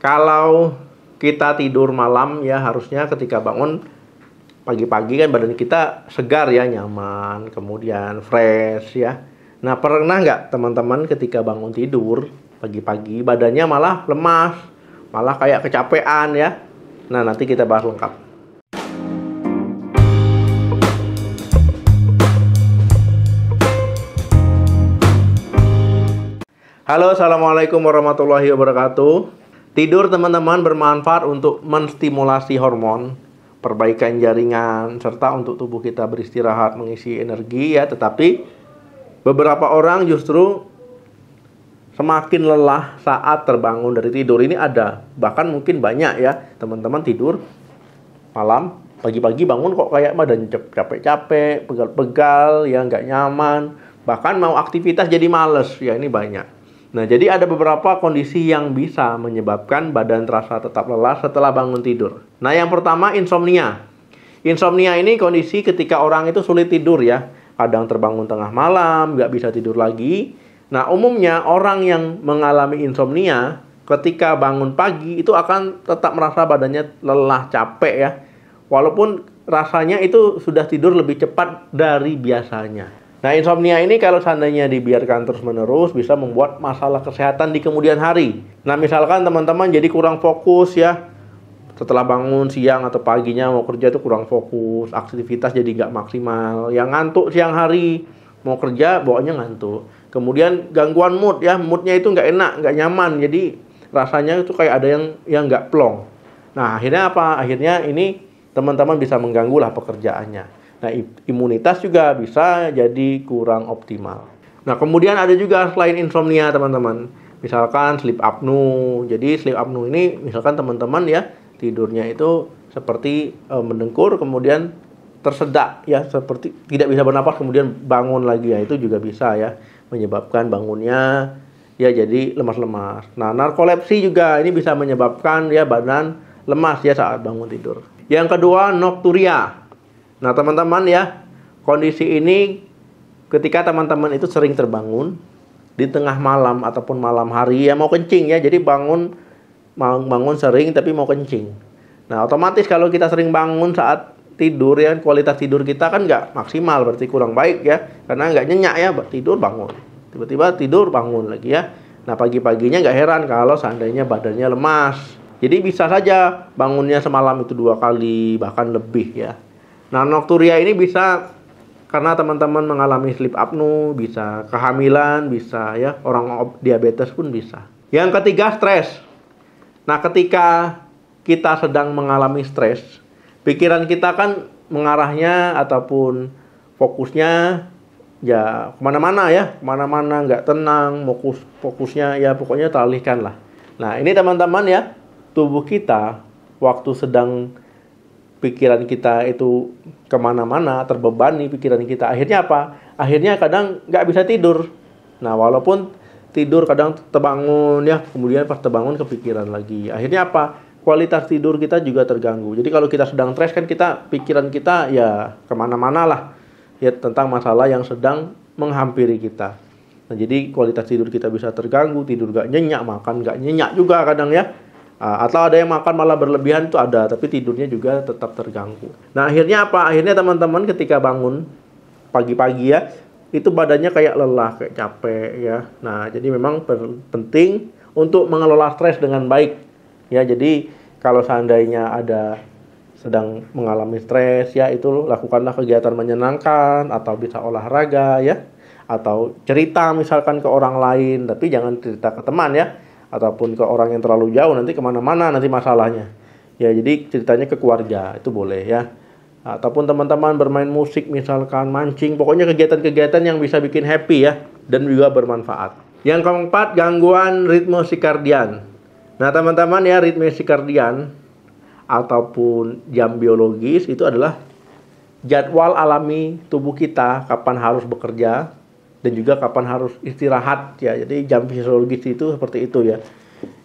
Kalau kita tidur malam ya harusnya ketika bangun pagi-pagi kan badan kita segar ya, nyaman, kemudian fresh ya. Nah, pernah nggak teman-teman ketika bangun tidur pagi-pagi badannya malah lemas, malah kayak kecapean ya? Nah, nanti kita bahas lengkap. Halo, assalamualaikum warahmatullahi wabarakatuh. Tidur teman-teman bermanfaat untuk menstimulasi hormon, perbaikan jaringan, serta untuk tubuh kita beristirahat, mengisi energi ya. Tetapi beberapa orang justru semakin lelah saat terbangun dari tidur. Ini ada, bahkan mungkin banyak ya teman-teman tidur malam, pagi-pagi bangun kok kayak badan capek-capek, pegal-pegal, ya nggak nyaman, bahkan mau aktivitas jadi males, ya ini banyak. Nah, jadi ada beberapa kondisi yang bisa menyebabkan badan terasa tetap lelah setelah bangun tidur. Nah, yang pertama insomnia. Insomnia ini kondisi ketika orang itu sulit tidur ya. Kadang terbangun tengah malam, nggak bisa tidur lagi. Nah, umumnya orang yang mengalami insomnia ketika bangun pagi itu akan tetap merasa badannya lelah, capek ya. Walaupun rasanya itu sudah tidur lebih cepat dari biasanya. Nah, insomnia ini kalau seandainya dibiarkan terus-menerus bisa membuat masalah kesehatan di kemudian hari. Nah, misalkan teman-teman jadi kurang fokus ya. Setelah bangun siang atau paginya mau kerja itu kurang fokus, aktivitas jadi nggak maksimal. Yang ngantuk siang hari, mau kerja bawaannya ngantuk. Kemudian gangguan mood ya, moodnya itu nggak enak, nggak nyaman. Jadi rasanya itu kayak ada yang nggak plong. Nah, akhirnya apa? Akhirnya ini teman-teman bisa mengganggu lah pekerjaannya. Nah, imunitas juga bisa jadi kurang optimal. Nah, kemudian ada juga selain insomnia, teman-teman. Misalkan sleep apnea. Jadi, sleep apnea ini misalkan teman-teman ya, tidurnya itu seperti mendengkur, kemudian tersedak ya, seperti tidak bisa bernapas, kemudian bangun lagi ya. Itu juga bisa ya, menyebabkan bangunnya ya jadi lemas-lemas. Nah, narkolepsi juga ini bisa menyebabkan ya badan lemas ya saat bangun tidur. Yang kedua, nokturia. Nah, teman-teman ya, kondisi ini ketika teman-teman itu sering terbangun di tengah malam ataupun malam hari ya mau kencing ya. Jadi bangun sering tapi mau kencing. Nah, otomatis kalau kita sering bangun saat tidur ya, kualitas tidur kita kan nggak maksimal, berarti kurang baik ya. Karena nggak nyenyak ya, tidur bangun. Tiba-tiba tidur bangun lagi ya. Nah, pagi-paginya nggak heran kalau seandainya badannya lemas. Jadi bisa saja bangunnya semalam itu 2 kali, bahkan lebih ya. Nah, nokturia ini bisa karena teman-teman mengalami sleep apnea, bisa kehamilan, bisa ya, orang diabetes pun bisa. Yang ketiga, stres. Nah, ketika kita sedang mengalami stres, pikiran kita kan mengarahnya ataupun fokusnya ya kemana-mana ya, kemana-mana nggak tenang, fokusnya ya pokoknya teralihkan lah. Nah, ini teman-teman ya, tubuh kita waktu sedang pikiran kita itu kemana-mana, terbebani pikiran kita. Akhirnya apa? Akhirnya kadang nggak bisa tidur. Nah, walaupun tidur kadang terbangun ya, kemudian pas terbangun kepikiran lagi. Akhirnya apa? Kualitas tidur kita juga terganggu. Jadi kalau kita sedang stres kan pikiran kita ya kemana-mana lah. Ya tentang masalah yang sedang menghampiri kita. Nah, jadi kualitas tidur kita bisa terganggu, tidur nggak nyenyak, makan nggak nyenyak juga kadang ya. Atau ada yang makan malah berlebihan itu ada, tapi tidurnya juga tetap terganggu. Nah, akhirnya apa? Akhirnya teman-teman ketika bangun pagi-pagi ya, itu badannya kayak lelah, kayak capek ya. Nah, jadi memang penting untuk mengelola stres dengan baik. Ya, jadi kalau seandainya ada sedang mengalami stres ya, itu lakukanlah kegiatan menyenangkan atau bisa olahraga ya, atau cerita misalkan ke orang lain, tapi jangan cerita ke teman ya. Ataupun ke orang yang terlalu jauh, nanti kemana-mana nanti masalahnya. Ya, jadi ceritanya ke keluarga, itu boleh ya. Ataupun teman-teman bermain musik, misalkan mancing, pokoknya kegiatan-kegiatan yang bisa bikin happy ya, dan juga bermanfaat. Yang keempat, gangguan ritme sirkadian. Nah, teman-teman ya, ritme sirkadian ataupun jam biologis itu adalah jadwal alami tubuh kita, kapan harus bekerja, dan juga kapan harus istirahat ya. Jadi jam fisiologis itu seperti itu ya.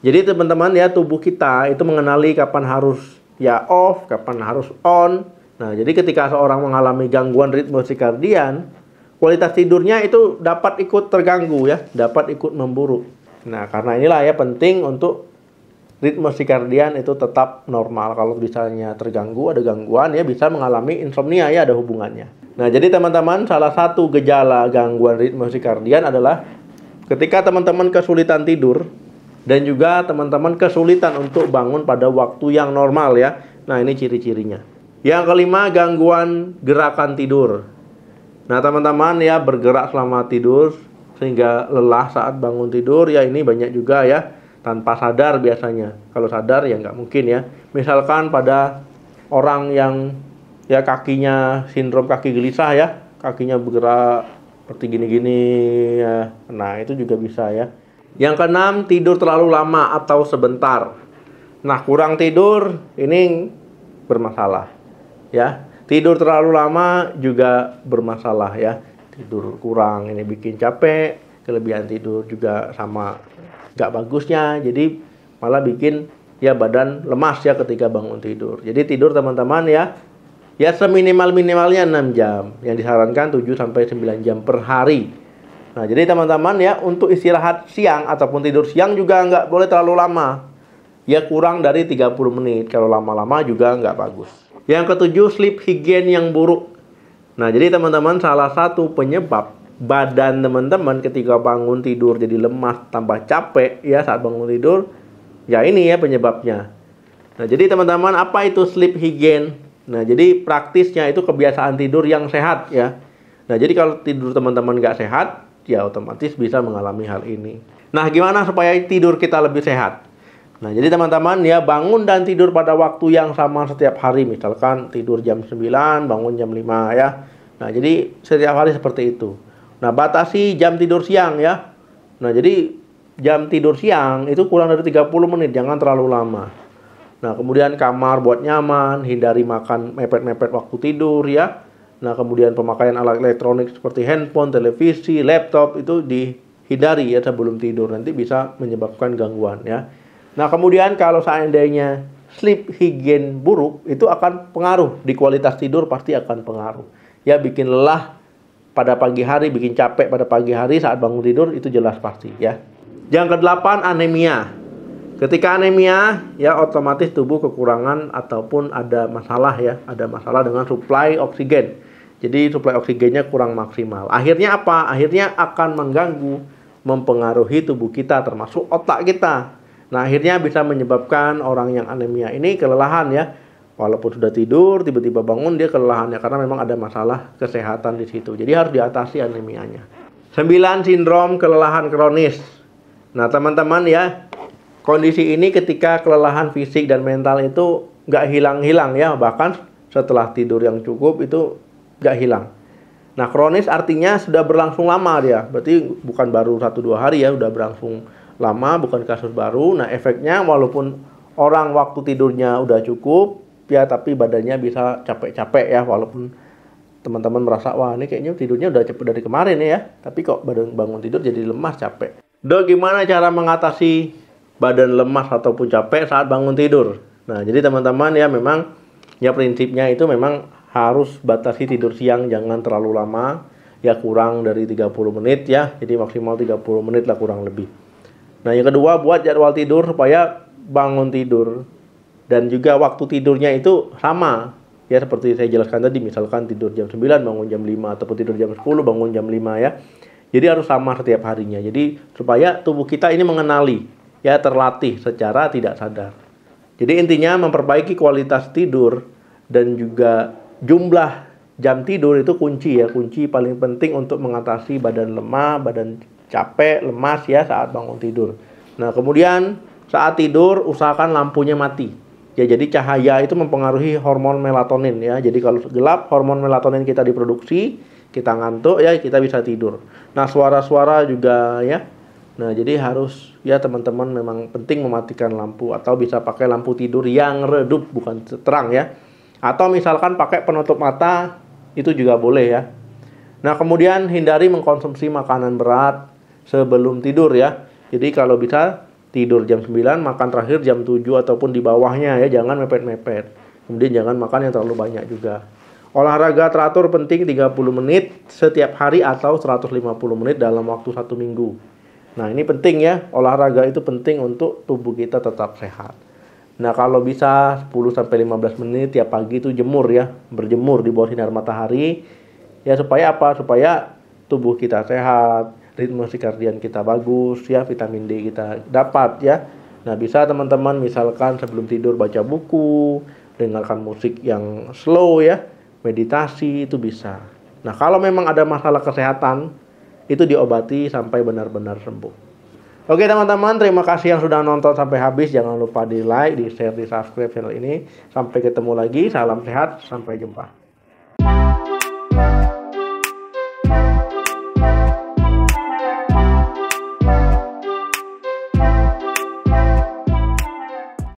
Jadi teman-teman ya, tubuh kita itu mengenali kapan harus ya off, kapan harus on. Nah, jadi ketika seorang mengalami gangguan ritme sirkadian, kualitas tidurnya itu dapat ikut terganggu ya, dapat ikut memburuk. Nah, karena inilah ya penting untuk ritme sirkadian itu tetap normal. Kalau misalnya terganggu, ada gangguan ya bisa mengalami insomnia ya, ada hubungannya. Nah, jadi teman-teman, salah satu gejala gangguan ritme sirkadian adalah ketika teman-teman kesulitan tidur dan juga teman-teman kesulitan untuk bangun pada waktu yang normal ya. Nah, ini ciri-cirinya. Yang kelima, gangguan gerakan tidur. Nah, teman-teman ya, bergerak selama tidur sehingga lelah saat bangun tidur ya, ini banyak juga ya, tanpa sadar biasanya. Kalau sadar ya nggak mungkin ya. Misalkan pada orang yang ya kakinya sindrom kaki gelisah ya, kakinya bergerak seperti gini-gini ya. Nah, itu juga bisa ya. Yang keenam, tidur terlalu lama atau sebentar. Nah, kurang tidur ini bermasalah ya. Tidur terlalu lama juga bermasalah ya. Tidur kurang ini bikin capek, kelebihan tidur juga sama nggak bagusnya, jadi malah bikin ya badan lemas ya ketika bangun tidur. Jadi tidur teman-teman ya seminimal-minimalnya 6 jam. Yang disarankan 7-9 jam per hari. Nah, jadi teman-teman ya, untuk istirahat siang ataupun tidur siang juga nggak boleh terlalu lama. Ya kurang dari 30 menit. Kalau lama-lama juga nggak bagus. Yang ketujuh, sleep hygiene yang buruk. Nah, jadi teman-teman, salah satu penyebab badan teman-teman ketika bangun tidur jadi lemas, tambah capek ya saat bangun tidur, ya ini ya penyebabnya. Nah, jadi teman-teman, apa itu sleep hygiene? Nah, jadi praktisnya itu kebiasaan tidur yang sehat ya. Nah, jadi kalau tidur teman-teman nggak sehat, ya otomatis bisa mengalami hal ini. Nah, gimana supaya tidur kita lebih sehat? Nah, jadi teman-teman ya, bangun dan tidur pada waktu yang sama setiap hari. Misalkan tidur jam 9, bangun jam 5 ya. Nah, jadi setiap hari seperti itu. Nah, batasi jam tidur siang ya. Nah, jadi jam tidur siang itu kurang dari 30 menit, jangan terlalu lama. Nah, kemudian kamar buat nyaman, hindari makan mepet-mepet waktu tidur ya. Nah, kemudian pemakaian alat elektronik seperti handphone, televisi, laptop itu dihindari ya sebelum tidur. Nanti bisa menyebabkan gangguan ya. Nah, kemudian kalau seandainya sleep hygiene buruk, itu akan pengaruh di kualitas tidur, pasti akan pengaruh. Ya, bikin lelah pada pagi hari, bikin capek pada pagi hari saat bangun tidur, itu jelas pasti ya. Yang kedelapan, anemia. Ketika anemia, ya otomatis tubuh kekurangan ataupun ada masalah ya, ada masalah dengan suplai oksigen. Jadi suplai oksigennya kurang maksimal. Akhirnya apa? Akhirnya akan mengganggu, mempengaruhi tubuh kita, termasuk otak kita. Nah, akhirnya bisa menyebabkan orang yang anemia ini kelelahan ya. Walaupun sudah tidur, tiba-tiba bangun dia kelelahan ya, karena memang ada masalah kesehatan di situ. Jadi harus diatasi anemianya. 9, sindrom kelelahan kronis. Nah, teman-teman ya, kondisi ini ketika kelelahan fisik dan mental itu nggak hilang-hilang ya. Bahkan setelah tidur yang cukup itu nggak hilang. Nah, kronis artinya sudah berlangsung lama dia. Berarti bukan baru 1-2 hari ya, udah berlangsung lama, bukan kasus baru. Nah, efeknya walaupun orang waktu tidurnya udah cukup ya, tapi badannya bisa capek-capek ya. Walaupun teman-teman merasa, wah ini kayaknya tidurnya udah cepet dari kemarin ya, tapi kok badan bangun tidur jadi lemas, capek. Dok, gimana cara mengatasi badan lemas ataupun capek saat bangun tidur? Nah, jadi teman-teman ya, memang ya prinsipnya itu memang harus batasi tidur siang, jangan terlalu lama ya, kurang dari 30 menit ya. Jadi maksimal 30 menit lah kurang lebih. Nah, yang kedua, buat jadwal tidur supaya bangun tidur dan juga waktu tidurnya itu sama. Ya, seperti saya jelaskan tadi, misalkan tidur jam 9, bangun jam 5, ataupun tidur jam 10, bangun jam 5 ya. Jadi harus sama setiap harinya. Jadi supaya tubuh kita ini mengenali, ya terlatih secara tidak sadar. Jadi intinya memperbaiki kualitas tidur dan juga jumlah jam tidur itu kunci ya. Kunci paling penting untuk mengatasi badan lemah, badan capek, lemas ya saat bangun tidur. Nah, kemudian saat tidur usahakan lampunya mati. Ya, jadi cahaya itu mempengaruhi hormon melatonin ya. Jadi kalau gelap, hormon melatonin kita diproduksi, kita ngantuk ya, kita bisa tidur. Nah, suara-suara juga ya. Nah, jadi harus ya teman-teman memang penting mematikan lampu, atau bisa pakai lampu tidur yang redup, bukan terang ya. Atau misalkan pakai penutup mata, itu juga boleh ya. Nah, kemudian hindari mengkonsumsi makanan berat sebelum tidur ya. Jadi kalau bisa tidur jam 9, makan terakhir jam 7 ataupun di bawahnya ya, jangan mepet-mepet. Kemudian jangan makan yang terlalu banyak juga. Olahraga teratur penting 30 menit setiap hari atau 150 menit dalam waktu 1 minggu. Nah, ini penting ya, olahraga itu penting untuk tubuh kita tetap sehat. Nah, kalau bisa 10-15 menit tiap pagi itu jemur ya, berjemur di bawah sinar matahari. Ya supaya apa? Supaya tubuh kita sehat, ritme sirkadian kita bagus ya, vitamin D kita dapat ya. Nah, bisa teman-teman misalkan sebelum tidur baca buku, dengarkan musik yang slow ya, meditasi itu bisa. Nah, kalau memang ada masalah kesehatan, itu diobati sampai benar-benar sembuh. Oke teman-teman, terima kasih yang sudah nonton sampai habis. Jangan lupa di like, di share, di subscribe channel ini. Sampai ketemu lagi, salam sehat, sampai jumpa.